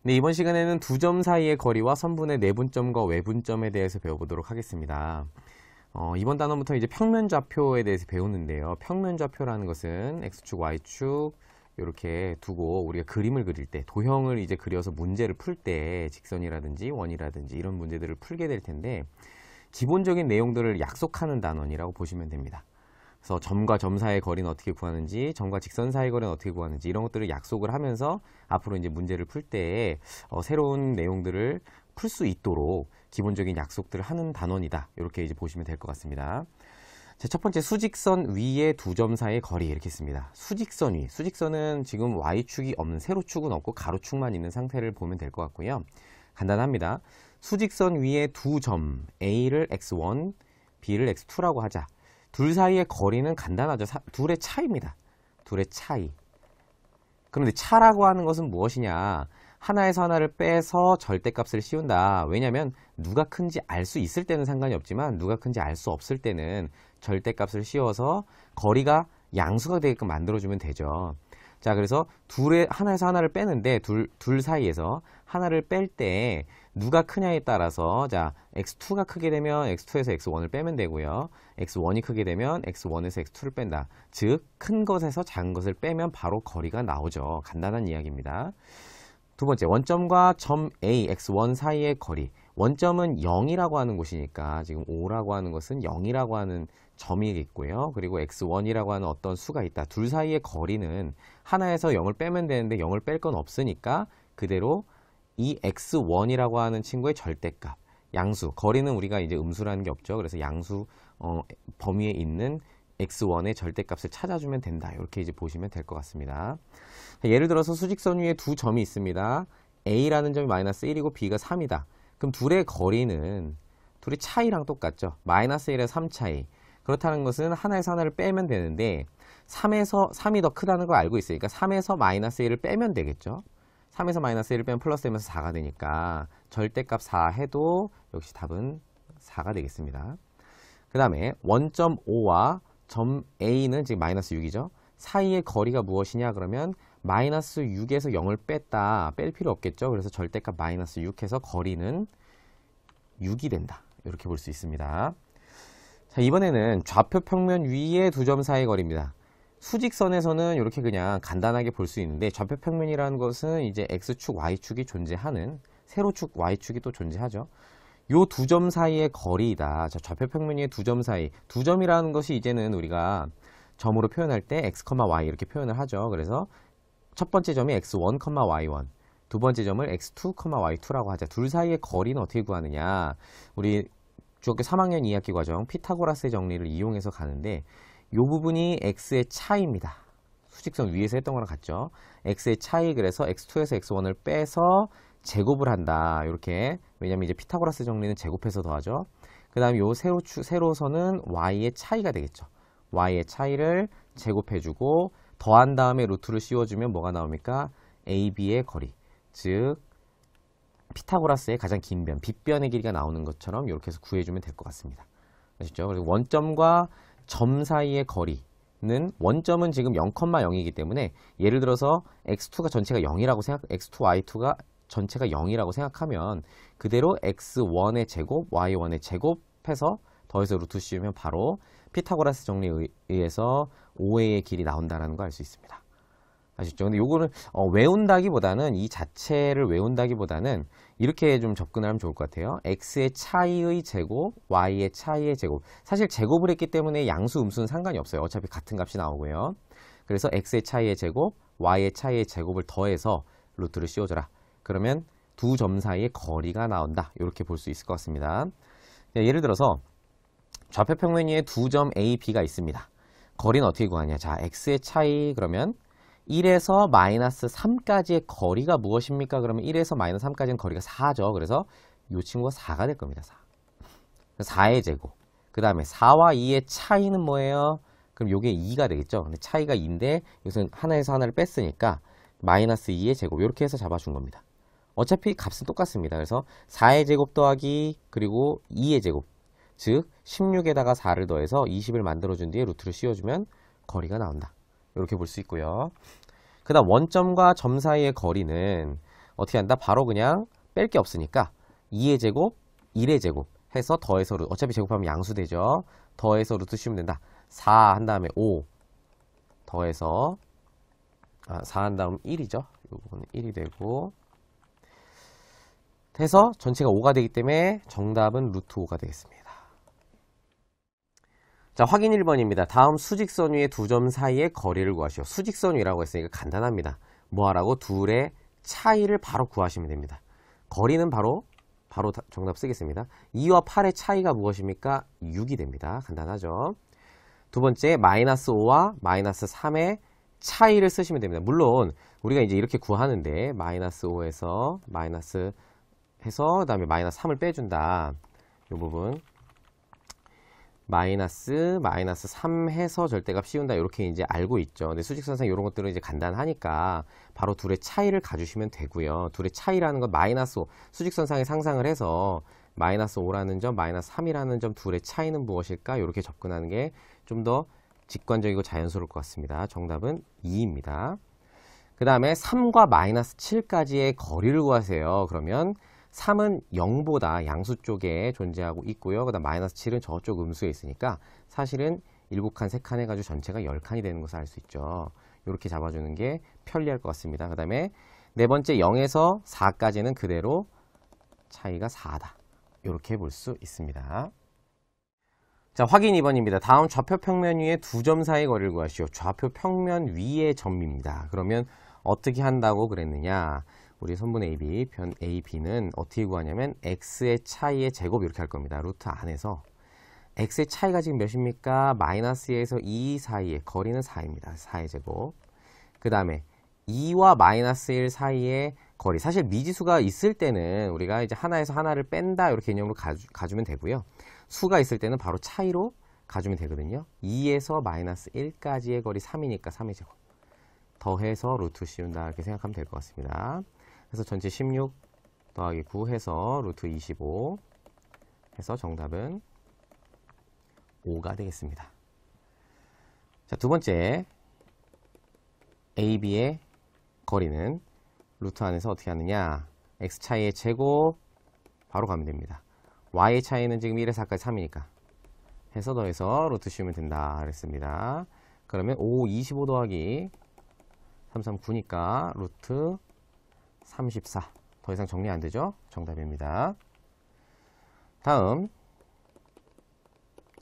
네, 이번 시간에는 두 점 사이의 거리와 선분의 내분점과 외분점에 대해서 배워보도록 하겠습니다. 이번 단원부터 이제 평면좌표에 대해서 배우는데요. 평면좌표라는 것은 X축, Y축 이렇게 두고 우리가 그림을 그릴 때, 도형을 이제 그려서 문제를 풀 때 직선이라든지 원이라든지 이런 문제들을 풀게 될 텐데 기본적인 내용들을 약속하는 단원이라고 보시면 됩니다. 그래서 점과 점 사이의 거리는 어떻게 구하는지, 점과 직선 사이의 거리는 어떻게 구하는지 이런 것들을 약속을 하면서 앞으로 이제 문제를 풀 때 새로운 내용들을 풀 수 있도록 기본적인 약속들을 하는 단원이다. 이렇게 이제 보시면 될 것 같습니다. 자, 첫 번째 수직선 위에 두 점 사이의 거리 이렇게 씁니다. 수직선 위, 수직선은 지금 Y축이 없는 세로축은 없고 가로축만 있는 상태를 보면 될 것 같고요. 간단합니다. 수직선 위에 두 점 A를 x1, B를 x2라고 하자. 둘 사이의 거리는 간단하죠. 둘의 차이입니다. 둘의 차이. 그런데 차라고 하는 것은 무엇이냐? 하나에서 하나를 빼서 절대값을 씌운다. 왜냐하면 누가 큰지 알 수 있을 때는 상관이 없지만 누가 큰지 알 수 없을 때는 절대값을 씌워서 거리가 양수가 되게끔 만들어주면 되죠. 자, 그래서 하나에서 하나를 빼는데 둘 사이에서 하나를 뺄 때 누가 크냐에 따라서 자, x2가 크게 되면 x2에서 x1을 빼면 되고요. x1이 크게 되면 x1에서 x2를 뺀다. 즉, 큰 것에서 작은 것을 빼면 바로 거리가 나오죠. 간단한 이야기입니다. 두 번째, 원점과 점 A, x1 사이의 거리. 원점은 0이라고 하는 곳이니까 지금 5라고 하는 것은 0이라고 하는 점이겠고요. 그리고 x1이라고 하는 어떤 수가 있다. 둘 사이의 거리는 하나에서 0을 빼면 되는데 0을 뺄 건 없으니까 그대로 이 x1이라고 하는 친구의 절대값, 양수, 거리는 우리가 이제 음수라는 게 없죠. 그래서 양수 범위에 있는 x1의 절대값을 찾아주면 된다. 이렇게 이제 보시면 될 것 같습니다. 예를 들어서 수직선 위에 두 점이 있습니다. A라는 점이 마이너스 1이고 B가 3이다. 그럼 둘의 거리는 둘의 차이랑 똑같죠. 마이너스 1에 3 차이. 그렇다는 것은 하나에서 하나를 빼면 되는데 3이 더 크다는 걸 알고 있으니까 3에서 마이너스 1을 빼면 되겠죠. 3에서 마이너스 1을 빼면 플러스 되면서 4가 되니까 절대값 4 해도 역시 답은 4가 되겠습니다. 그 다음에 원점 O와 점 A는 지금 마이너스 6이죠. 사이의 거리가 무엇이냐 그러면 마이너스 6에서 0을 뺄 필요 없겠죠. 그래서 절대값 마이너스 6 해서 거리는 6이 된다. 이렇게 볼 수 있습니다. 자, 이번에는 좌표 평면 위에 두 점 사이의 거리입니다. 수직선에서는 이렇게 그냥 간단하게 볼 수 있는데 좌표 평면이라는 것은 이제 X축, Y축이 존재하는 세로축, Y축이 또 존재하죠. 요 두 점 사이의 거리이다. 자, 좌표 평면 위에 두 점 사이. 두 점이라는 것이 이제는 우리가 점으로 표현할 때 x, y 이렇게 표현을 하죠. 그래서 첫 번째 점이 x1, y1. 두 번째 점을 x2, y2라고 하자. 둘 사이의 거리는 어떻게 구하느냐? 우리 중학교 3학년 2학기 과정 피타고라스의 정리를 이용해서 가는데 이 부분이 x의 차이입니다. 수직선 위에서 했던 거랑 같죠. x의 차이, 그래서 x2에서 x1을 빼서 제곱을 한다. 이렇게. 왜냐면 이제 피타고라스 정리는 제곱해서 더하죠. 그 다음에 요 세로선은 y의 차이가 되겠죠. y의 차이를 제곱해주고 더한 다음에 루트를 씌워주면 뭐가 나옵니까? AB의 거리. 즉 피타고라스의 가장 긴 변, 빗변의 길이가 나오는 것처럼 이렇게 해서 구해주면 될 것 같습니다. 아시죠? 그리고 원점과 점 사이의 거리는 원점은 지금 0,0이기 때문에 예를 들어서 x2가 전체가 0이라고 x2, y2가 전체가 0이라고 생각하면 그대로 x1의 제곱, y1의 제곱해서 더해서 루트 씌우면 바로 피타고라스 정리에 의해서 5a의 길이 나온다는 거 알 수 있습니다. 아시죠? 근데 요거는 외운다기보다는 이 자체를 외운다기보다는 이렇게 좀 접근을 하면 좋을 것 같아요. x의 차이의 제곱, y의 차이의 제곱. 사실 제곱을 했기 때문에 양수, 음수는 상관이 없어요. 어차피 같은 값이 나오고요. 그래서 x의 차이의 제곱, y의 차이의 제곱을 더해서 루트를 씌워줘라. 그러면 두 점 사이의 거리가 나온다. 이렇게 볼 수 있을 것 같습니다. 예를 들어서 좌표 평면 위에 두 점 A, B가 있습니다. 거리는 어떻게 구하냐? 자, x의 차이 그러면 1에서 마이너스 3까지의 거리가 무엇입니까? 그러면 1에서 마이너스 3까지는 거리가 4죠. 그래서 이 친구가 4가 될 겁니다. 4. 4의 제곱. 그 다음에 4와 2의 차이는 뭐예요? 그럼 이게 2가 되겠죠. 근데 차이가 2인데 이것은 하나에서 하나를 뺐으니까 마이너스 2의 제곱. 이렇게 해서 잡아준 겁니다. 어차피 값은 똑같습니다. 그래서 4의 제곱 더하기 그리고 2의 제곱. 즉 16에다가 4를 더해서 20을 만들어준 뒤에 루트를 씌워주면 거리가 나온다. 이렇게 볼 수 있고요. 그 다음 원점과 점 사이의 거리는 어떻게 한다? 바로 그냥 뺄 게 없으니까 2의 제곱, 1의 제곱 해서 더해서 어차피 제곱하면 양수되죠. 더해서 루트 씌우면 된다. 4 한 다음에 5 더해서 4 한 다음 1이죠. 요거는 1이 되고 해서 전체가 5가 되기 때문에 정답은 루트 5가 되겠습니다. 자, 확인 1번입니다. 다음 수직선 위의 두 점 사이의 거리를 구하시오. 수직선 위라고 했으니까 간단합니다. 뭐 하라고? 둘의 차이를 바로 구하시면 됩니다. 거리는 바로 정답 쓰겠습니다. 2와 8의 차이가 무엇입니까? 6이 됩니다. 간단하죠. 두 번째, 마이너스 5와 마이너스 3의 차이를 쓰시면 됩니다. 물론 우리가 이제 이렇게 구하는데 마이너스 5에서 마이너스 해서 그 다음에 마이너스 3을 빼준다. 이 부분 마이너스 3 해서 절대값 씌운다. 이렇게 이제 알고 있죠. 근데 수직선상 이런 것들은 이제 간단하니까 바로 둘의 차이를 가주시면 되고요. 둘의 차이라는 건 마이너스 5, 수직선상에 상상을 해서 마이너스 5라는 점, 마이너스 3이라는 점 둘의 차이는 무엇일까? 이렇게 접근하는 게 좀 더 직관적이고 자연스러울 것 같습니다. 정답은 2입니다. 그 다음에 3과 마이너스 7까지의 거리를 구하세요. 그러면 3은 0보다 양수 쪽에 존재하고 있고요. 그 다음 마이너스 7은 저쪽 음수에 있으니까 사실은 7칸, 3칸 해가지고 전체가 10칸이 되는 것을 알 수 있죠. 이렇게 잡아주는 게 편리할 것 같습니다. 그 다음에 네 번째 0에서 4까지는 그대로 차이가 4다. 이렇게 볼 수 있습니다. 자, 확인 2번입니다. 다음 좌표 평면 위에 두 점 사이 거리를 구하시오. 좌표 평면 위의 점입니다. 그러면 어떻게 한다고 그랬느냐? 우리 선분 AB, 편 AB는 어떻게 구하냐면 x의 차이의 제곱 이렇게 할 겁니다. 루트 안에서 x의 차이가 지금 몇입니까? 마이너스 2에서 2 사이의 거리는 4입니다. 4의 제곱. 그 다음에 2와 마이너스 1 사이의 거리. 사실 미지수가 있을 때는 우리가 이제 하나에서 하나를 뺀다 이렇게 개념으로 가주면 되고요. 수가 있을 때는 바로 차이로 가주면 되거든요. 2에서 마이너스 1까지의 거리 3이니까 3의 제곱. 더해서 루트 씌운다 이렇게 생각하면 될 것 같습니다. 그래서 전체 16 더하기 9 해서 루트 25 해서 정답은 5가 되겠습니다. 자, 두 번째 AB의 거리는 루트 안에서 어떻게 하느냐? x 차이의 제곱 바로 가면 됩니다. y의 차이는 지금 1에서 4까지 3이니까 해서 더해서 루트 씌우면 된다 그랬습니다. 그러면 5, 25 더하기 3, 3, 9니까 루트 34. 더 이상 정리 안 되죠? 정답입니다. 다음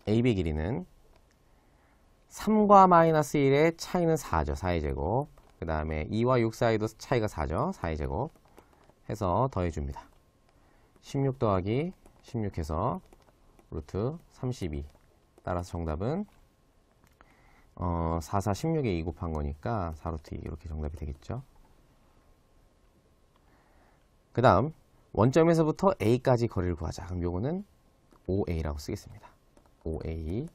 AB 길이는 3과 마이너스 1의 차이는 4죠. 4의 제곱. 그 다음에 2와 6 사이도 차이가 4죠. 4의 제곱 해서 더해줍니다. 16 더하기 16 해서 루트 32. 따라서 정답은 4, 4, 16에 2 곱한 거니까 4루트 2 이렇게 정답이 되겠죠. 그 다음 원점에서부터 A까지 거리를 구하자. 그럼 요거는 5A라고 쓰겠습니다. 5A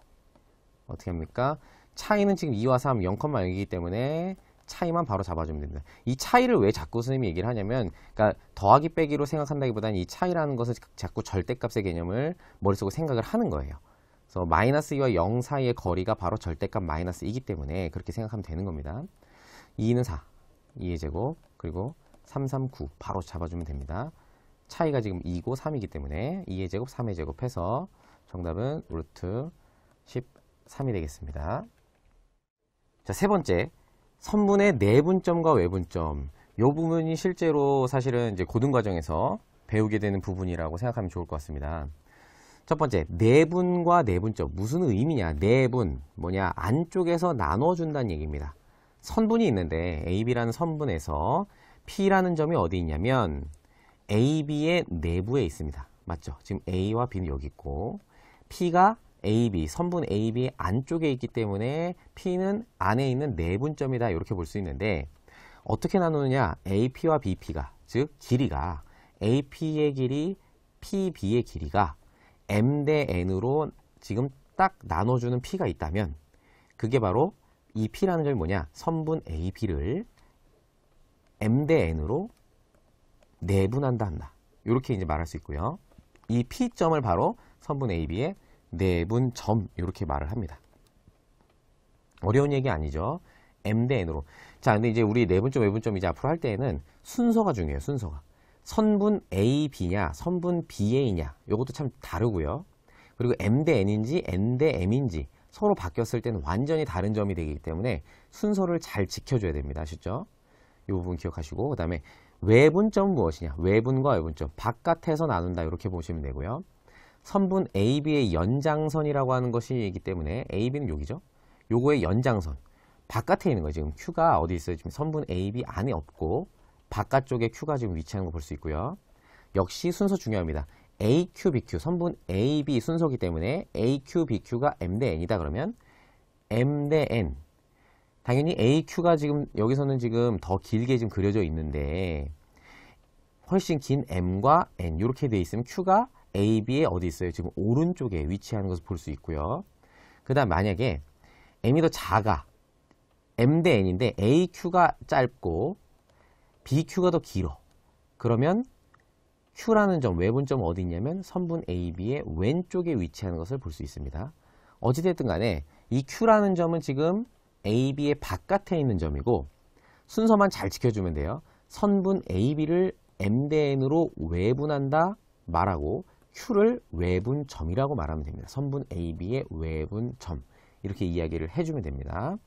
어떻게 합니까? 차이는 지금 2와 3, 0,0이기 때문에 차이만 바로 잡아주면 됩니다. 이 차이를 왜 자꾸 선생님이 얘기를 하냐면 그러니까 더하기 빼기로 생각한다기보다는 이 차이라는 것을 자꾸 절대값의 개념을 머릿속으로 생각을 하는 거예요. 그래서 마이너스 2와 0 사이의 거리가 바로 절대값 마이너스 2이기 때문에 그렇게 생각하면 되는 겁니다. 2는 4, 2의 제곱, 그리고 3, 3, 9 바로 잡아주면 됩니다. 차이가 지금 2고 3이기 때문에 2의 제곱, 3의 제곱 해서 정답은 루트 13이 되겠습니다. 자, 세 번째 선분의 내분점과 외분점. 이 부분이 실제로 사실은 이제 고등과정에서 배우게 되는 부분이라고 생각하면 좋을 것 같습니다. 첫 번째, 내분과 내분점. 무슨 의미냐? 내분, 뭐냐? 안쪽에서 나눠준다는 얘기입니다. 선분이 있는데 AB라는 선분에서 P라는 점이 어디 있냐면 AB의 내부에 있습니다. 맞죠? 지금 A와 B는 여기 있고 P가 AB, 선분 AB의 안쪽에 있기 때문에 P는 안에 있는 내분점이다. 이렇게 볼 수 있는데 어떻게 나누느냐? AP와 BP가, 즉 길이가 AP의 길이, PB의 길이가 M 대 N으로 지금 딱 나눠주는 P가 있다면 그게 바로 이 P라는 점이 뭐냐? 선분 AB를 M 대 N으로 내분한다 한다. 이렇게 이제 말할 수 있고요. 이 P점을 바로 선분 AB의 내분점 이렇게 말을 합니다. 어려운 얘기 아니죠. M 대 N으로. 자, 근데 이제 우리 내분점, 외분점 이제 앞으로 할 때에는 순서가 중요해요. 순서가. 선분 A, B냐, 선분 BA냐. 요것도 참 다르고요. 그리고 M 대 N인지 N 대 M인지 서로 바뀌었을 때는 완전히 다른 점이 되기 때문에 순서를 잘 지켜줘야 됩니다. 아시죠? 이 부분 기억하시고, 그 다음에 외분점은 무엇이냐? 외분과 외분점. 바깥에서 나눈다. 이렇게 보시면 되고요. 선분 AB의 연장선이라고 하는 것이기 때문에 AB는 여기죠. 요거의 연장선. 바깥에 있는 거예요. 지금 Q가 어디 있어요? 지금 선분 AB 안에 없고 바깥쪽에 Q가 지금 위치하는 거 볼 수 있고요. 역시 순서 중요합니다. AQ, BQ, 선분 AB 순서이기 때문에 AQ, BQ가 M 대 N이다 그러면 M 대 N. 당연히 AQ가 지금 여기서는 지금 더 길게 지금 그려져 있는데 훨씬 긴 M과 N 이렇게 돼 있으면 Q가 AB에 어디 있어요? 지금 오른쪽에 위치하는 것을 볼 수 있고요. 그 다음 만약에 M이 더 작아. M 대 N인데 AQ가 짧고 BQ가 더 길어. 그러면 Q라는 점, 외분점 어디 있냐면 선분 AB의 왼쪽에 위치하는 것을 볼 수 있습니다. 어찌됐든 간에 이 Q라는 점은 지금 AB의 바깥에 있는 점이고 순서만 잘 지켜주면 돼요. 선분 AB를 M 대 N으로 외분한다 말하고 Q를 외분점이라고 말하면 됩니다. 선분 AB의 외분점 이렇게 이야기를 해주면 됩니다.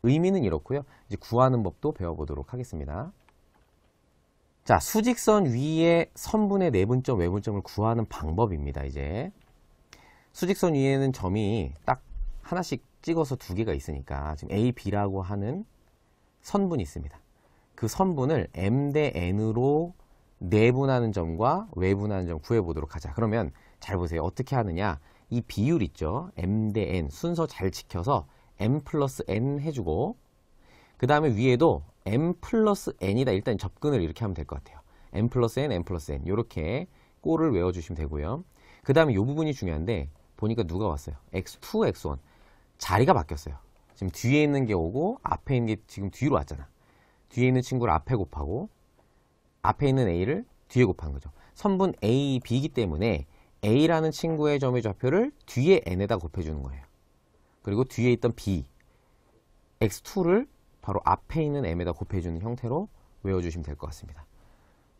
의미는 이렇고요. 이제 구하는 법도 배워보도록 하겠습니다. 자, 수직선 위에 선분의 내분점, 외분점을 구하는 방법입니다. 이제 수직선 위에는 점이 딱 하나씩 찍어서 두 개가 있으니까 지금 A, B라고 하는 선분이 있습니다. 그 선분을 M 대 N으로 내분하는 점과 외분하는 점 구해보도록 하자. 그러면 잘 보세요. 어떻게 하느냐. 이 비율 있죠. M 대 N 순서 잘 지켜서 M 플러스 N 해주고 그 다음에 위에도 M 플러스 N이다. 일단 접근을 이렇게 하면 될 것 같아요. M 플러스 N, M 플러스 N 이렇게 꼴을 외워주시면 되고요. 그 다음에 이 부분이 중요한데 보니까 누가 왔어요? X2, X1 자리가 바뀌었어요. 지금 뒤에 있는 게 오고 앞에 있는 게 지금 뒤로 왔잖아. 뒤에 있는 친구를 앞에 곱하고 앞에 있는 A를 뒤에 곱한 거죠. 선분 A, B이기 때문에 A라는 친구의 점의 좌표를 뒤에 N에다 곱해주는 거예요. 그리고 뒤에 있던 B, X2를 바로 앞에 있는 M에다 곱해주는 형태로 외워주시면 될 것 같습니다.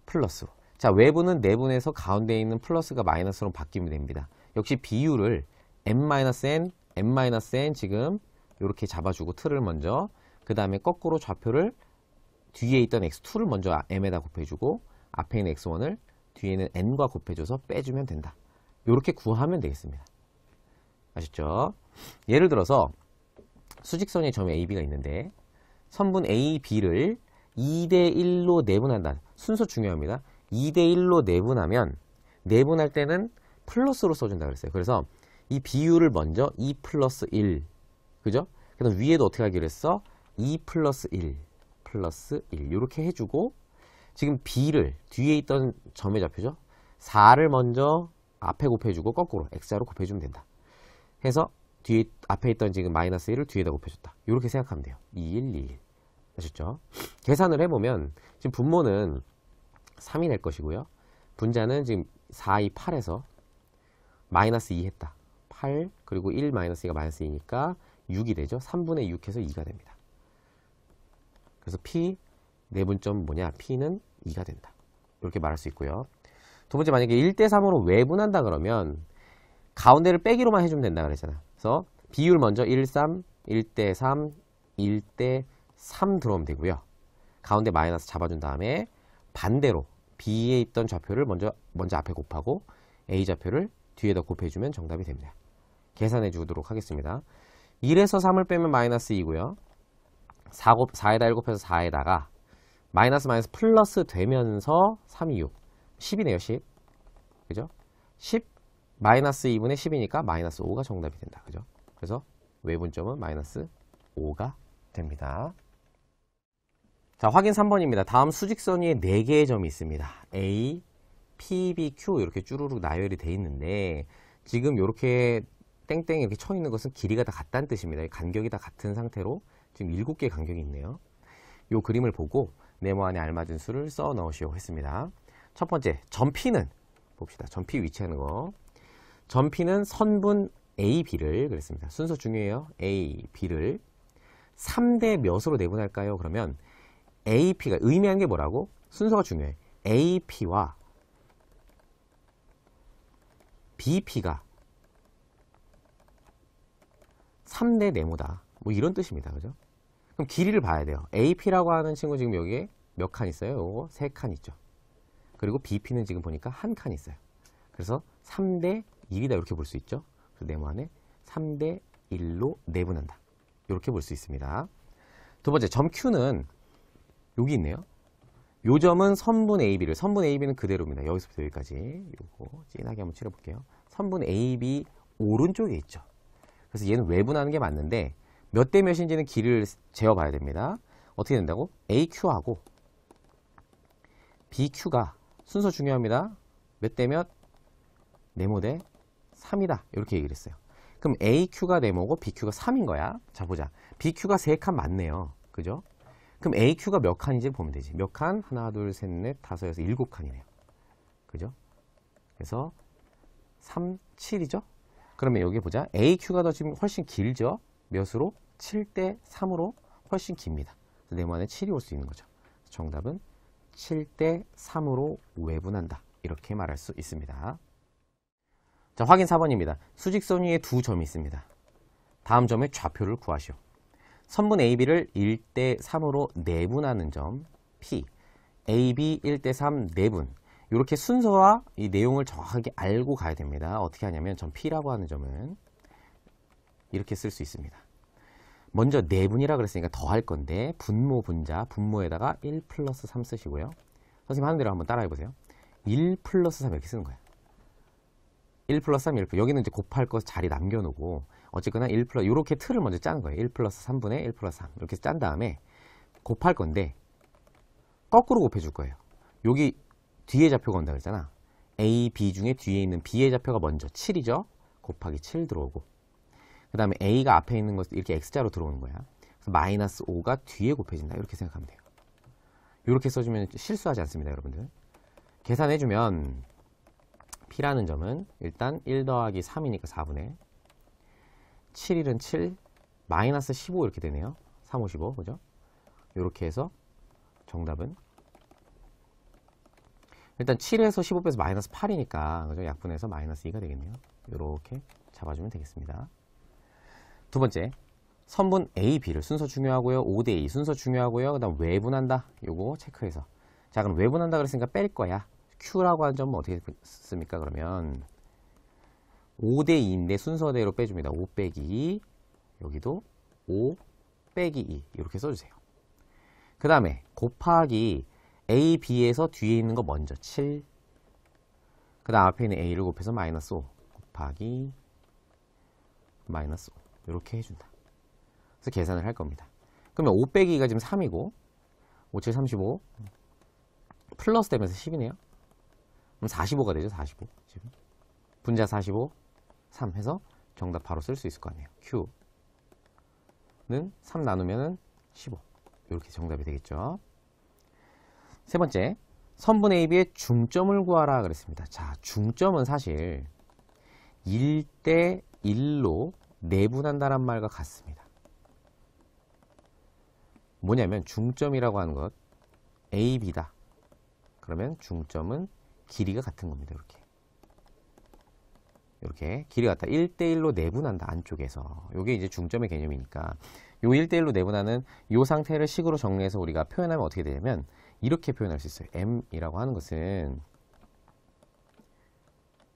플러스. 자, 외분은 내분에서 가운데 있는 플러스가 마이너스로 바뀌면 됩니다. 역시 비율을 M-N, M-N 지금 이렇게 잡아주고 틀을 먼저 그 다음에 거꾸로 좌표를 뒤에 있던 X2를 먼저 M에다 곱해주고 앞에 있는 X1을 뒤에 있는 N과 곱해줘서 빼주면 된다. 이렇게 구하면 되겠습니다. 아셨죠? 예를 들어서 수직선의 점이 AB가 있는데 선분 A, B를 2대 1로 내분한다. 순서 중요합니다. 2대 1로 내분하면 내분할 때는 플러스로 써준다 그랬어요. 그래서 이 비율을 먼저 2 플러스 1 그죠? 그래서 위에도 어떻게 하기로 했어? 2 플러스 1 플러스 1 이렇게 해주고 지금 B를 뒤에 있던 점의 좌표죠? 4를 먼저 앞에 곱해주고 거꾸로 X자로 곱해주면 된다. 해서 뒤에 앞에 있던 지금 마이너스 1을 뒤에다 곱해줬다. 이렇게 생각하면 돼요. 2, 1, 2, 1. 아셨죠? 계산을 해보면 지금 분모는 3이 될 것이고요. 분자는 지금 4, 2, 8에서 마이너스 2 했다. 8 그리고 1 마이너스 2가 마이너스 2니까 6이 되죠. 3분의 6 해서 2가 됩니다. 그래서 P 내분점 뭐냐? P는 2가 된다. 이렇게 말할 수 있고요. 두 번째 만약에 1대 3으로 외분한다 그러면 가운데를 빼기로만 해주면 된다 그랬잖아. 그래서 비율 먼저 1, 3, 1대 3, 1대 3 들어오면 되고요. 가운데 마이너스 잡아준 다음에 반대로 B에 있던 좌표를 먼저 앞에 곱하고 A 좌표를 뒤에다 곱해주면 정답이 됩니다. 계산해 주도록 하겠습니다. 1에서 3을 빼면 마이너스 2고요. 4에다 1 곱해서 4에다가 마이너스 플러스 되면서 3, 2, 6 10이네요. 10 그죠? 10 마이너스 2분의 10이니까 마이너스 5가 정답이 된다. 그죠? 그래서 외분점은 마이너스 5가 됩니다. 자, 확인 3번입니다. 다음 수직선 위에 4개의 점이 있습니다. A, P, B, Q 이렇게 쭈루룩 나열이 돼 있는데 지금 이렇게 땡땡 이렇게 쳐 있는 것은 길이가 다 같다는 뜻입니다. 간격이 다 같은 상태로 지금 7개의 간격이 있네요. 이 그림을 보고 네모 안에 알맞은 수를 써 넣으시오 했습니다. 첫 번째, 점 P는 봅시다. 점 P 위치하는 거. 점 P는 선분 A, B를 그랬습니다. 순서 중요해요. A, B를 3대 몇으로 내분할까요? 그러면 AP가 의미하는 게 뭐라고? 순서가 중요해. AP와 BP가 3대 네모다. 뭐 이런 뜻입니다. 그죠? 그럼 길이를 봐야 돼요. AP라고 하는 친구 지금 여기에 몇 칸 있어요? 요거 3칸 있죠. 그리고 BP는 지금 보니까 1칸 있어요. 그래서 3대 1이다 이렇게 볼 수 있죠. 그래서 네모 안에 3대 1로 내분한다. 이렇게 볼 수 있습니다. 두 번째, 점 Q는 여기 있네요. 요 점은 선분 AB를, 선분 AB는 그대로입니다. 여기서부터 여기까지. 요거 진하게 한번 칠해볼게요. 선분 AB 오른쪽에 있죠. 그래서 얘는 외분하는 게 맞는데 몇 대 몇인지는 길이를 재어봐야 됩니다. 어떻게 된다고? AQ하고 BQ가 순서 중요합니다. 몇 대 몇? 네모 대 3이다. 이렇게 얘기를 했어요. 그럼 AQ가 네모고 BQ가 3인 거야. 자, 보자. BQ가 3칸 맞네요. 그죠? 그럼 AQ가 몇 칸인지 보면 되지. 몇 칸? 하나, 둘, 셋, 넷, 다섯, 여섯, 7칸이네요. 그죠? 그래서 3, 7이죠? 그러면 여기 보자. AQ가 더 지금 훨씬 길죠? 몇으로? 7대 3으로 훨씬 깁니다. 네모 안에 7이 올 수 있는 거죠. 정답은 7대 3으로 외분한다. 이렇게 말할 수 있습니다. 자, 확인 4번입니다. 수직선 위에 두 점이 있습니다. 다음 점의 좌표를 구하시오. 선분 AB를 1대 3으로 내분하는 점 P, AB 1대 3 내분. 이렇게 순서와 이 내용을 정확하게 알고 가야 됩니다. 어떻게 하냐면 점 P라고 하는 점은 이렇게 쓸 수 있습니다. 먼저 내분이라 그랬으니까 더 할 건데 분모 분자, 분모에다가 1 플러스 3 쓰시고요. 선생님 하는 대로 한번 따라해 보세요. 1 플러스 3 이렇게 쓰는 거예요. 1 플러스 3, 1 플러스. 여기는 이제 곱할 거 자리 남겨놓고 어쨌거나 1 플러스 이렇게 틀을 먼저 짜는 거예요. 1 플러스 3분의 1 플러스 3 이렇게 짠 다음에 곱할 건데 거꾸로 곱해줄 거예요. 여기 뒤에 좌표가 온다 그랬잖아. A, B 중에 뒤에 있는 B의 좌표가 먼저 7이죠. 곱하기 7 들어오고 그 다음에 A가 앞에 있는 것 이렇게 X자로 들어오는 거야. 그래서 마이너스 5가 뒤에 곱해진다. 이렇게 생각하면 돼요. 이렇게 써주면 실수하지 않습니다. 여러분들. 계산해주면 P라는 점은 일단 1 더하기 3이니까 4분의 7, 1은 7, 마이너스 15 이렇게 되네요. 3, 5, 15, 그죠? 이렇게 해서 정답은 일단 7에서 15 빼서 마이너스 8이니까 그죠? 약분해서 마이너스 2가 되겠네요. 이렇게 잡아주면 되겠습니다. 두 번째, 선분 A, B를 순서 중요하고요. 5대 2 순서 중요하고요. 그 다음 외분한다. 요거 체크해서. 자, 그럼 외분한다 그랬으니까 뺄 거야. Q라고 하는 점은 어떻게 씁니까? 그러면 5대 2인데 순서대로 빼줍니다. 5 빼기 2, 여기도 5 빼기 2 이렇게 써주세요. 그 다음에 곱하기 A, B에서 뒤에 있는 거 먼저 7, 그 다음 앞에 있는 A를 곱해서 마이너스 5 곱하기 마이너스 5 이렇게 해준다. 그래서 계산을 할 겁니다. 그러면 5 빼기 2가 지금 3이고 5, 7, 35 플러스 되면서 10이네요. 그럼 45가 되죠. 45 지금 분자 45 3 해서 정답 바로 쓸 수 있을 거 아니에요. Q는 3 나누면 15 이렇게 정답이 되겠죠. 세 번째, 선분 AB의 중점을 구하라 그랬습니다. 자, 중점은 사실 1대 1로 내분한다는 말과 같습니다. 뭐냐면 중점이라고 하는 것 AB다. 그러면 중점은 길이가 같은 겁니다. 이렇게 길이가 같다. 1대1로 내분한다. 안쪽에서. 이게 이제 중점의 개념이니까 요 1대1로 내분하는 요 상태를 식으로 정리해서 우리가 표현하면 어떻게 되냐면 이렇게 표현할 수 있어요. M이라고 하는 것은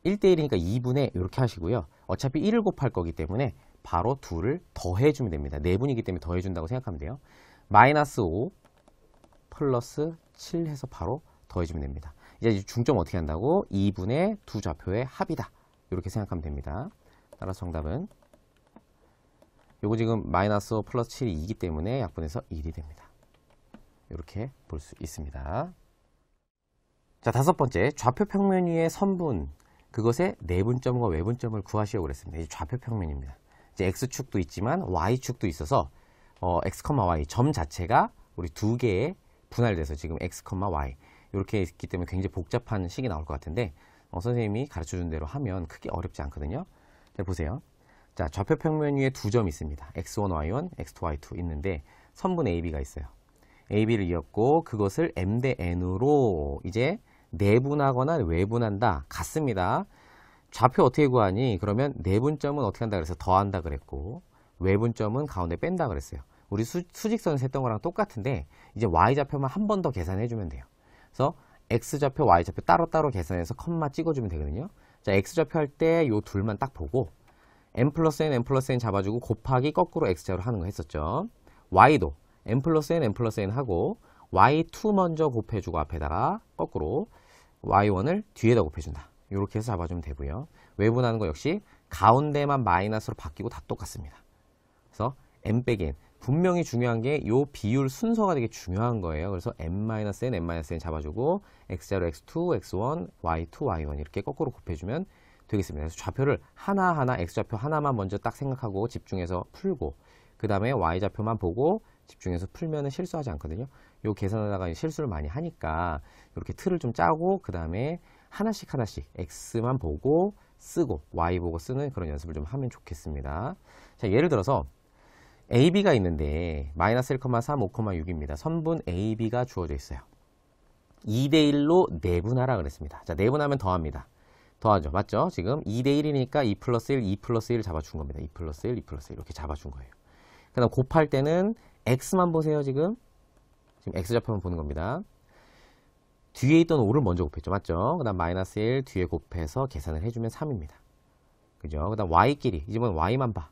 1대1이니까 2분의 이렇게 하시고요. 어차피 1을 곱할 거기 때문에 바로 2를 더해주면 됩니다. 내분이기 때문에 더해준다고 생각하면 돼요. 마이너스 5 플러스 7 해서 바로 더해주면 됩니다. 이제 중점 어떻게 한다고? 2분의 두 좌표의 합이다. 이렇게 생각하면 됩니다. 따라서 정답은 요거 지금 마이너스 5 플러스 7이 2이기 때문에 약분해서 1이 됩니다. 이렇게 볼 수 있습니다. 자, 다섯 번째, 좌표 평면 위의 선분, 그것의 내분점과 외분점을 구하시려고 그랬습니다. 이 좌표 평면입니다. 이제 x축도 있지만 y축도 있어서 x, y 점 자체가 우리 두 개의 분할돼서 지금 x, y 이렇게 있기 때문에 굉장히 복잡한 식이 나올 것 같은데 선생님이 가르쳐준 대로 하면 크게 어렵지 않거든요. 자, 보세요. 자, 좌표 평면 위에 두 점이 있습니다. x1, y1, x2, y2 있는데 선분 AB가 있어요. AB를 이었고 그것을 m 대 n으로 이제 내분하거나 외분한다. 같습니다. 좌표 어떻게 구하니? 그러면 내분점은 어떻게 한다 그래서 더한다 그랬고 외분점은 가운데 뺀다 그랬어요. 우리 수직선에서 했던 거랑 똑같은데 이제 y좌표만 한 번 더 계산해 주면 돼요. 그래서 x좌표, y좌표 따로따로 계산해서 컴마 찍어주면 되거든요. 자, x좌표 할 때 요 둘만 딱 보고 m 플러스 n, m 플러스 n 잡아주고 곱하기 거꾸로 x좌로 하는 거 했었죠. y도 m 플러스 n, m 플러스 n 하고 y2 먼저 곱해주고 앞에다가 거꾸로 y1을 뒤에다 곱해준다. 이렇게 해서 잡아주면 되고요. 외분하는 거 역시 가운데만 마이너스로 바뀌고 다 똑같습니다. 그래서 m 빼기 n. 분명히 중요한 게 이 비율 순서가 되게 중요한 거예요. 그래서 m-n, m-n 잡아주고 x0, x2, x1, y2, y1 이렇게 거꾸로 곱해주면 되겠습니다. 그래서 좌표를 하나하나 x좌표 하나만 먼저 딱 생각하고 집중해서 풀고 그 다음에 y좌표만 보고 집중해서 풀면 실수하지 않거든요. 요 계산하다가 실수를 많이 하니까 이렇게 틀을 좀 짜고 그 다음에 하나씩 x만 보고 쓰고 y 보고 쓰는 그런 연습을 좀 하면 좋겠습니다. 자, 예를 들어서 AB가 있는데 마이너스 1,3, 5,6입니다. 선분 AB가 주어져 있어요. 2대1로 내분하라 그랬습니다. 자, 내분하면 더합니다. 더하죠. 맞죠? 지금 2대1이니까 2 플러스 1, 2 플러스 1을 잡아준 겁니다. 2 플러스 1, 2 플러스 1 이렇게 잡아준 거예요. 그 다음 곱할 때는 X만 보세요. 지금 X좌표만 보는 겁니다. 뒤에 있던 5를 먼저 곱했죠. 맞죠? 그 다음 마이너스 1 뒤에 곱해서 계산을 해주면 3입니다. 그죠? 그 다음 Y끼리 이 집은 Y만 봐.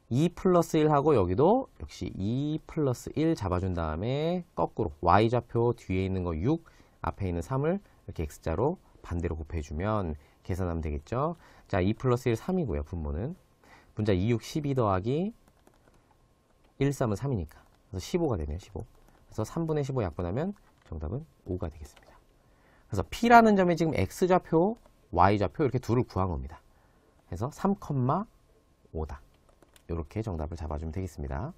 2 플러스 1하고 여기도 역시 2 플러스 1 잡아준 다음에 거꾸로 Y좌표 뒤에 있는 거 6, 앞에 있는 3을 이렇게 X자로 반대로 곱해주면 계산하면 되겠죠. 자, 2 플러스 1, 3이고요. 분모는. 분자 2, 6, 12 더하기 1, 3은 3이니까. 그래서 15가 되네요. 15. 그래서 3분의 15 약분하면 정답은 5가 되겠습니다. 그래서 P라는 점이 지금 X좌표, Y좌표 이렇게 둘을 구한 겁니다. 그래서 3,5다. 이렇게 정답을 잡아주면 되겠습니다.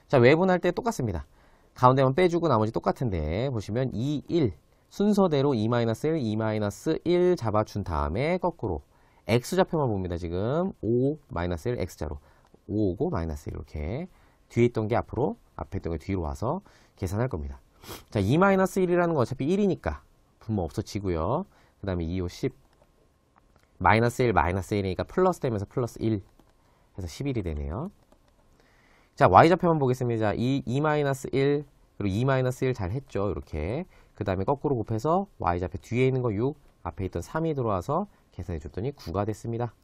자, 외분할 때 똑같습니다. 가운데만 빼주고 나머지 똑같은데 보시면 2, 1 순서대로 2-1, 2-1 잡아준 다음에 거꾸로 X좌표만 봅니다. 지금 5-1 X자로 5 오고 마이너스 1 이렇게 뒤에 있던 게 앞으로 앞에 있던 게 뒤로 와서 계산할 겁니다. 자, 2-1이라는 건 어차피 1이니까 분모 없어지고요. 그 다음에 2, 5, 10 마이너스 1, 마이너스 1이니까 플러스 되면서 플러스 1 해서 11이 되네요. 자, Y좌표만 보겠습니다. 2-1 그리고 2-1 잘 했죠. 이렇게 그 다음에 거꾸로 곱해서 Y좌표 뒤에 있는 거 6 앞에 있던 3이 들어와서 계산해 줬더니 9가 됐습니다.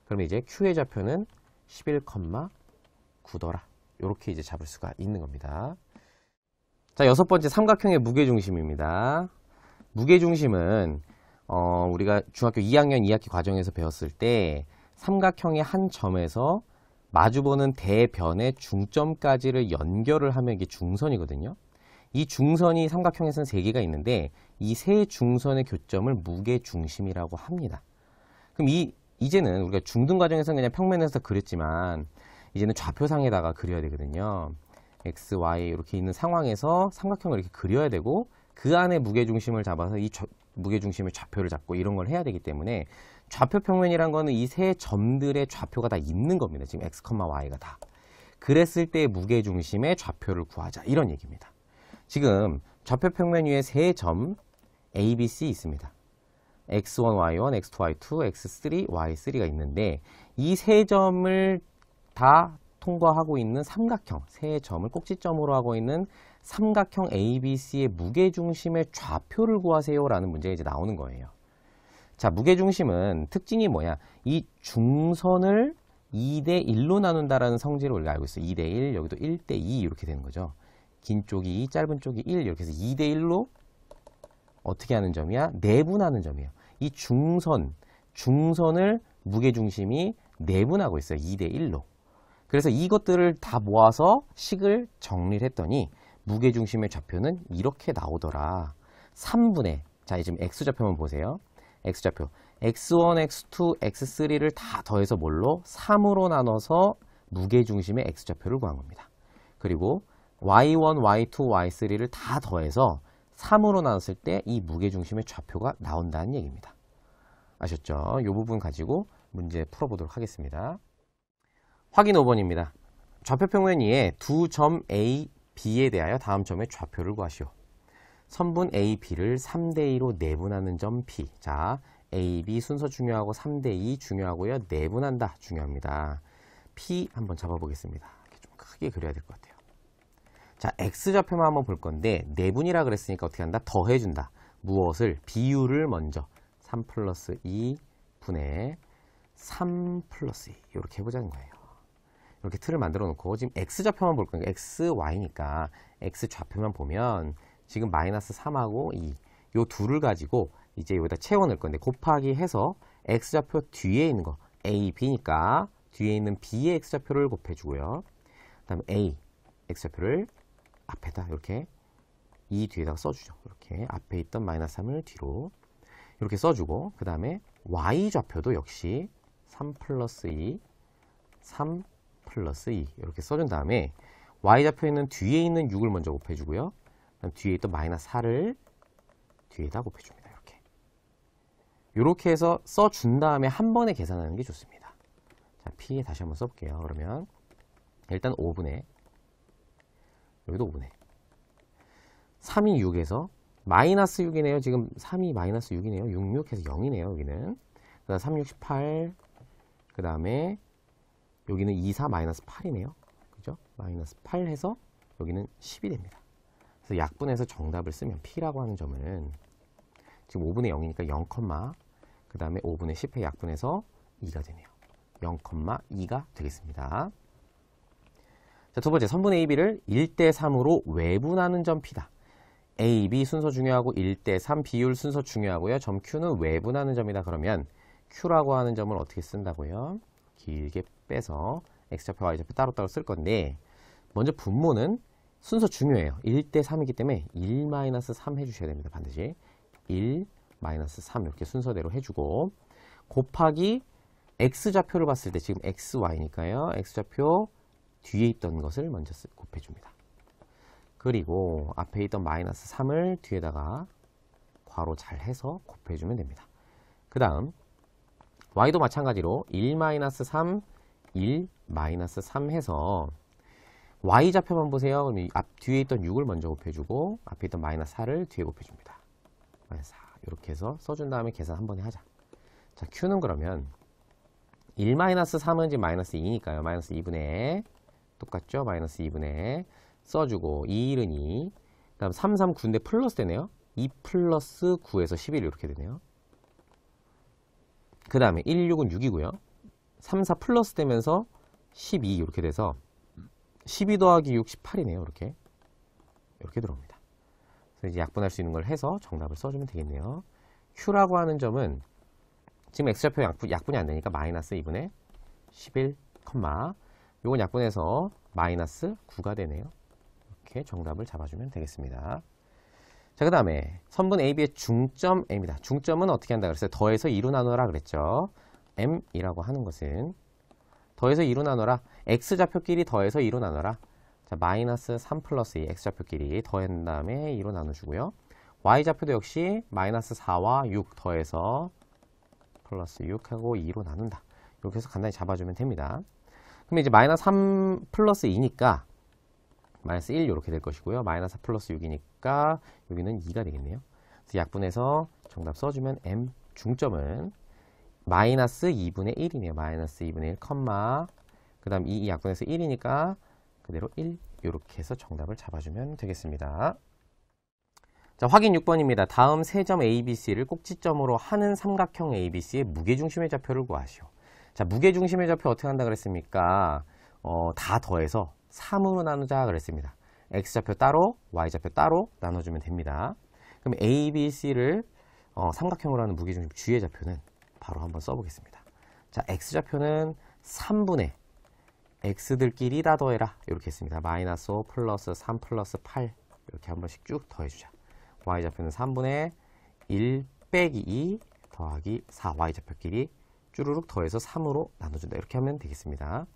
그러면 이제 Q의 좌표는 11,9더라. 이렇게 이제 잡을 수가 있는 겁니다. 자, 여섯 번째 삼각형의 무게중심입니다. 무게중심은 우리가 중학교 2학년 2학기 과정에서 배웠을 때 삼각형의 한 점에서 마주보는 대변의 중점까지를 연결을 하면 이게 중선이거든요. 이 중선이 삼각형에서는 3개가 있는데 이 세 중선의 교점을 무게중심이라고 합니다. 그럼 이제는 우리가 중등 과정에서는 그냥 평면에서 그렸지만 이제는 좌표상에다가 그려야 되거든요. X, Y 이렇게 있는 상황에서 삼각형을 이렇게 그려야 되고 그 안에 무게중심을 잡아서 이 무게중심의 좌표를 잡고 이런 걸 해야 되기 때문에 좌표 평면이란 거는 이 세 점들의 좌표가 다 있는 겁니다. 지금 X, Y가 다. 그랬을 때 무게중심의 좌표를 구하자. 이런 얘기입니다. 지금 좌표 평면 위에 세 점 A, B, C 있습니다. X1, Y1, X2, Y2, X3, Y3가 있는데 이 세 점을 다 통과하고 있는 삼각형, 세 점을 꼭지점으로 하고 있는 삼각형 ABC의 무게중심의 좌표를 구하세요 라는 문제가 이제 나오는 거예요. 자, 무게중심은 특징이 뭐냐? 이 중선을 2대1로 나눈다라는 성질을 우리가 알고 있어요. 2대1, 여기도 1대2 이렇게 되는 거죠. 긴 쪽이 2, 짧은 쪽이 1 이렇게 해서 2대1로 어떻게 하는 점이야? 내분하는 점이에요. 이 중선을 무게중심이 내분하고 있어요. 2대1로. 그래서 이것들을 다 모아서 식을 정리를 했더니 무게중심의 좌표는 이렇게 나오더라. 3분의, 자, 지금 X좌표만 보세요. X좌표. X1, X2, X3를 다 더해서 뭘로? 3으로 나눠서 무게중심의 X좌표를 구한 겁니다. 그리고 Y1, Y2, Y3를 다 더해서 3으로 나눴을 때 이 무게중심의 좌표가 나온다는 얘기입니다. 아셨죠? 이 부분 가지고 문제 풀어보도록 하겠습니다. 확인 5번입니다. 좌표평면 위에 두 점 A, B에 대하여 다음 점의 좌표를 구하시오. 선분 A, B를 3대2로 내분하는 점 P. 자, A, B 순서 중요하고 3대2 중요하고요. 내분한다 중요합니다. P 한번 잡아보겠습니다. 이렇게 좀 크게 그려야 될 것 같아요. 자, X좌표만 한번 볼 건데 내분이라 그랬으니까 어떻게 한다? 더해준다. 무엇을? 비율을 먼저 3 플러스 2 분의 3 플러스 2 이렇게 해보자는 거예요. 이렇게 틀을 만들어 놓고 지금 X좌표만 볼 거니까 X, Y니까 X좌표만 보면 지금 마이너스 3하고 2 요 둘을 가지고 이제 여기다 채워 넣을 건데 곱하기 해서 X좌표 뒤에 있는 거 A, B니까 뒤에 있는 B의 X좌표를 곱해주고요. 그 다음에 A, X좌표를 앞에다 이렇게 2 뒤에다가 써주죠. 이렇게 앞에 있던 마이너스 3을 뒤로 이렇게 써주고 그 다음에 Y좌표도 역시 3 플러스 2, 3 플러스 2 이렇게 써준 다음에 Y좌표에 있는 뒤에 있는 6을 먼저 곱해주고요. 그다음 뒤에 있던 마이너스 4를 뒤에다 곱해줍니다. 이렇게 해서 써준 다음에 한 번에 계산하는 게 좋습니다. 자, P에 다시 한번 써볼게요. 그러면 일단 5분의 여기도 5분의 3이 6에서 마이너스 6이네요. 지금 3이 마이너스 6이네요. 6, 6 해서 0이네요. 여기는 그 다음 3, 6, 18 그 다음에 여기는 2, 4 마이너스 8이네요. 그죠? 마이너스 8 해서 여기는 10이 됩니다. 그래서 약분해서 정답을 쓰면 P라고 하는 점은 지금 5분의 0이니까 0, 그 다음에 5분의 10회 약분해서 2가 되네요. 0,2가 되겠습니다. 자, 두 번째 선분 AB를 1대 3으로 외분하는 점 P다. A, B 순서 중요하고 1대 3 비율 순서 중요하고요. 점 Q는 외분하는 점이다. 그러면 Q라고 하는 점을 어떻게 쓴다고요? 길게 빼서 X좌표, Y좌표 따로따로 쓸 건데 먼저 분모는 순서 중요해요. 1대 3이기 때문에 1-3 해주셔야 됩니다. 반드시 1-3 이렇게 순서대로 해주고 곱하기 X좌표를 봤을 때 지금 XY니까요. X좌표 뒤에 있던 것을 먼저 곱해줍니다. 그리고 앞에 있던 마이너스 3을 뒤에다가 괄호 잘 해서 곱해주면 됩니다. 그 다음 Y도 마찬가지로 1-3, 1-3 해서 Y좌표만 보세요. 그럼 앞 뒤에 있던 6을 먼저 곱해주고 앞에 있던 마이너스 4를 뒤에 곱해줍니다. 마이너스 4 이렇게 해서 써준 다음에 계산 한 번에 하자. 자, Q는 그러면 1-3은 지금 마이너스 2니까요. 마이너스 2분의 똑같죠? 마이너스 2분의 써주고 2, 1은 2 그 다음 3, 3, 9인데 플러스 되네요. 2 플러스 9에서 11 이렇게 되네요. 그 다음에 1, 6은 6이고요. 3, 4 플러스 되면서 12 이렇게 돼서 12 더하기 6, 18이네요. 이렇게 들어옵니다. 그래서 이제 약분할 수 있는 걸 해서 정답을 써주면 되겠네요. Q라고 하는 점은 지금 X좌표 약분이 안 되니까 마이너스 2분의 11, 요건 약분해서 마이너스 9가 되네요. 이렇게 정답을 잡아주면 되겠습니다. 자, 그 다음에 선분 AB의 중점 M이다. 중점은 어떻게 한다 그랬어요? 더해서 2로 나누라 그랬죠. M이라고 하는 것은 더해서 2로 나눠라. X좌표끼리 더해서 2로 나눠라. 자, 마이너스 3 플러스 2 X좌표끼리 더한 다음에 2로 나눠주고요. Y좌표도 역시 마이너스 4와 6 더해서 플러스 6하고 2로 나눈다. 이렇게 해서 간단히 잡아주면 됩니다. 그럼 이제 마이너스 3 플러스 2니까 마이너스 1 이렇게 될 것이고요. 마이너스 4 플러스 6이니까 여기는 2가 되겠네요. 그래서 약분해서 정답 써주면 M 중점은 마이너스 2분의 1이네요. 마이너스 2분의 1, 그 다음 2 약분해서 1이니까 그대로 1 이렇게 해서 정답을 잡아주면 되겠습니다. 자, 확인 6번입니다. 다음 세 점 ABC를 꼭지점으로 하는 삼각형 ABC의 무게중심의 좌표를 구하시오. 자, 무게중심의 좌표 어떻게 한다 그랬습니까? 다 더해서 3으로 나누자 그랬습니다. X좌표 따로, Y좌표 따로 나눠주면 됩니다. 그럼 ABC를 삼각형으로 하는 무게중심 G의 좌표는 바로 한번 써보겠습니다. 자, X좌표는 3분의 X들끼리 다 더해라. 이렇게 했습니다. 마이너스 5 플러스 3 플러스 8 이렇게 한 번씩 쭉 더해주자. Y좌표는 3분의 1 빼기 2 더하기 4 Y좌표끼리 쭈루룩 더해서 3으로 나눠준다. 이렇게 하면 되겠습니다.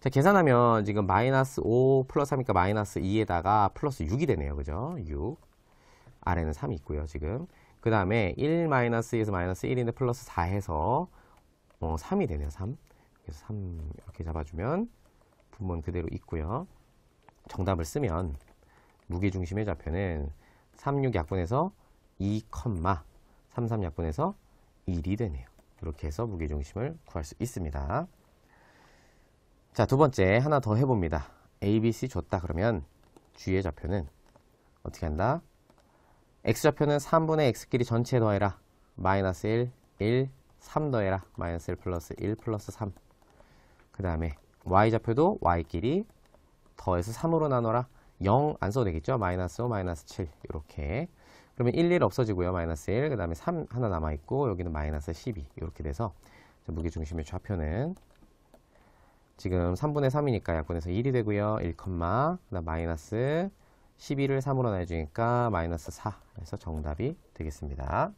자, 계산하면 지금 마이너스 5 플러스 3이니까 마이너스 2에다가 플러스 6이 되네요. 그죠? 6. 아래는 3이 있고요. 지금. 그 다음에 1 마이너스 2에서 마이너스 1인데 플러스 4 해서 3이 되네요. 3. 그래서 3 이렇게 잡아주면 분모는 그대로 있고요. 정답을 쓰면 무게중심의 좌표는 36 약분해서 2, 33 약분해서 1이 되네요. 이렇게 해서 무게중심을 구할 수 있습니다. 자, 두 번째 하나 더 해봅니다. A, B, C 줬다 그러면 G의 좌표는 어떻게 한다? X좌표는 3분의 X끼리 전체 더해라. 마이너스 1, 1, 3 더해라. 마이너스 1 플러스 1 플러스 3. 그 다음에 Y좌표도 Y끼리 더해서 3으로 나눠라. 0 안 써도 되겠죠? 마이너스 5, 마이너스 7 이렇게. 그러면 1, 1 없어지고요. 마이너스 1, 그 다음에 3 하나 남아있고 여기는 마이너스 12 이렇게 돼서 무게중심의 좌표는 지금 3분의 3이니까 약분해서 1이 되고요. 1, 그다음 마이너스 12를 3으로 나눠주니까 마이너스 4. 그래서 정답이 되겠습니다.